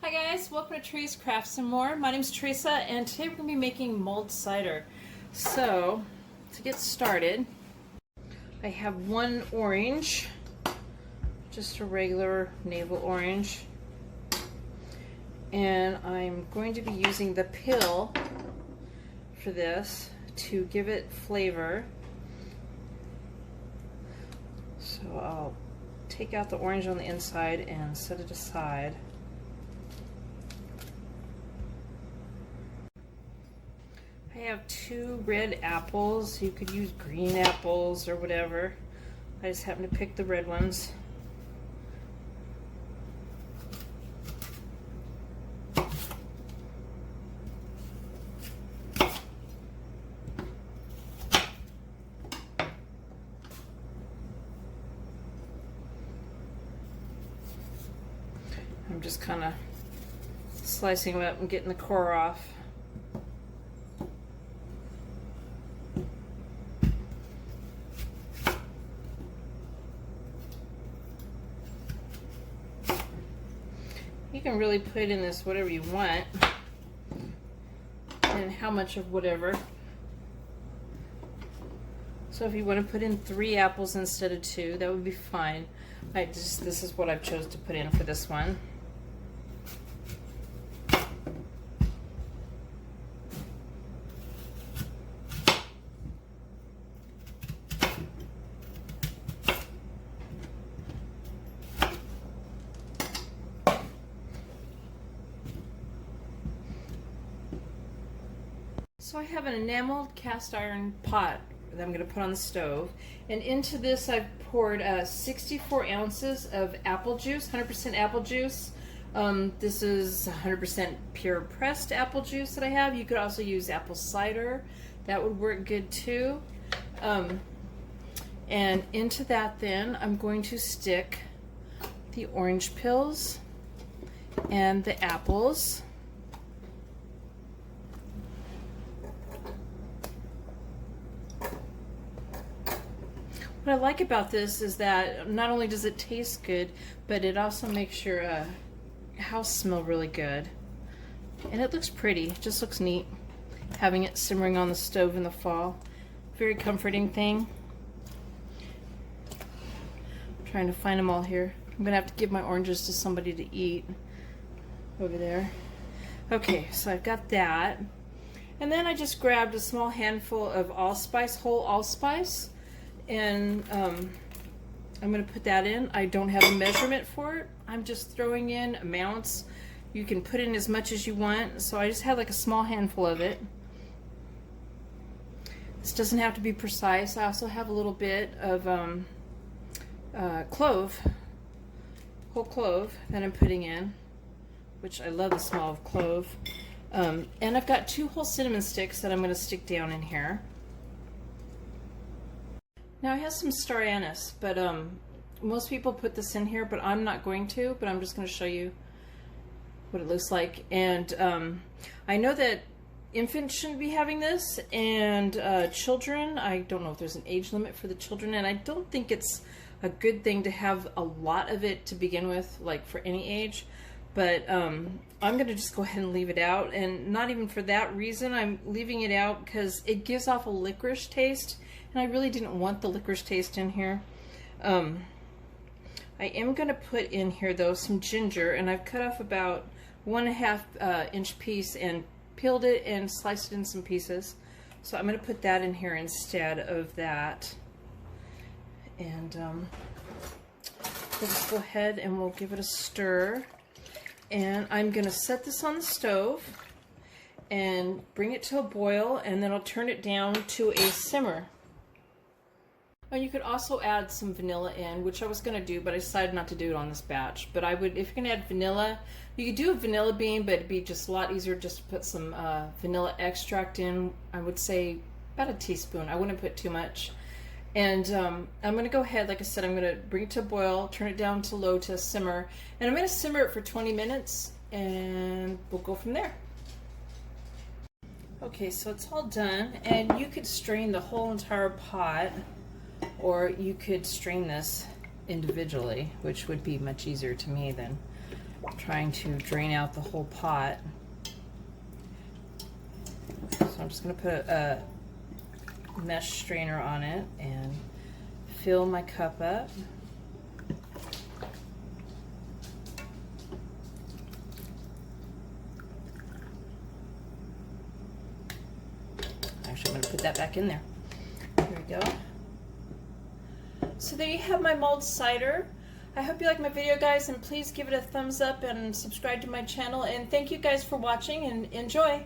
Hi guys, welcome to Trees Crafts and More. My name is Teresa and today we're going to be making mulled cider. So, to get started, I have one orange, just a regular navel orange, and I'm going to be using the pill for this to give it flavor. So I'll take out the orange on the inside and set it aside. I have 2 red apples. You could use green apples or whatever. I just happen to pick the red ones. I'm just kind of slicing them up and getting the core off. You can really put in this whatever you want and how much of whatever. So if you want to put in 3 apples instead of 2, that would be fine. This is what I've chose to put in for this one. So I have an enameled cast iron pot that I'm going to put on the stove, and into this I've poured 64 ounces of apple juice, 100% apple juice. This is 100% pure pressed apple juice that I have. You could also use apple cider, that would work good too. And into that then I'm going to stick the orange pills and the apples. What I like about this is that not only does it taste good, but it also makes your house smell really good. And it looks pretty, it just looks neat. Having it simmering on the stove in the fall. Very comforting thing. I'm trying to find them all here. I'm gonna have to give my oranges to somebody to eat over there. Okay, so I've got that. And then I just grabbed a small handful of allspice, whole allspice. And I'm going to put that in. I don't have a measurement for it. I'm just throwing in amounts. You can put in as much as you want. So I just had like a small handful of it. This doesn't have to be precise. I also have a little bit of clove, whole clove that I'm putting in, which I love the smell of clove. And I've got 2 whole cinnamon sticks that I'm going to stick down in here. Now I have some star anise, but most people put this in here, but I'm not going to, but I'm just going to show you what it looks like. And I know that infants shouldn't be having this, and children, I don't know if there's an age limit for the children, and I don't think it's a good thing to have a lot of it to begin with, like for any age. But I'm going to just go ahead and leave it out, and not even for that reason. I'm leaving it out because it gives off a licorice taste, and I really didn't want the licorice taste in here. I am going to put in here though some ginger, and I've cut off about 1.5 inch piece and peeled it and sliced it in some pieces. So I'm going to put that in here instead of that. And let's go ahead and we'll give it a stir. And I'm going to set this on the stove and bring it to a boil, and then I'll turn it down to a simmer. And you could also add some vanilla in, which I was going to do, but I decided not to do it on this batch. But I would, if you're going to add vanilla, you could do a vanilla bean, but it'd be just a lot easier just to put some vanilla extract in. I would say about a teaspoon. I wouldn't put too much. And I'm going to go ahead, like I said, I'm going to bring it to a boil, turn it down to low to simmer, and I'm going to simmer it for 20 minutes, and we'll go from there. Okay, so it's all done, and you could strain the whole entire pot, or you could strain this individually, which would be much easier to me than trying to drain out the whole pot. So I'm just going to put a mesh strainer on it and fill my cup up. Actually, I'm going to put that back in there. There we go. So there you have my mulled cider. I hope you like my video, guys, and please give it a thumbs up and subscribe to my channel. And thank you guys for watching, and enjoy.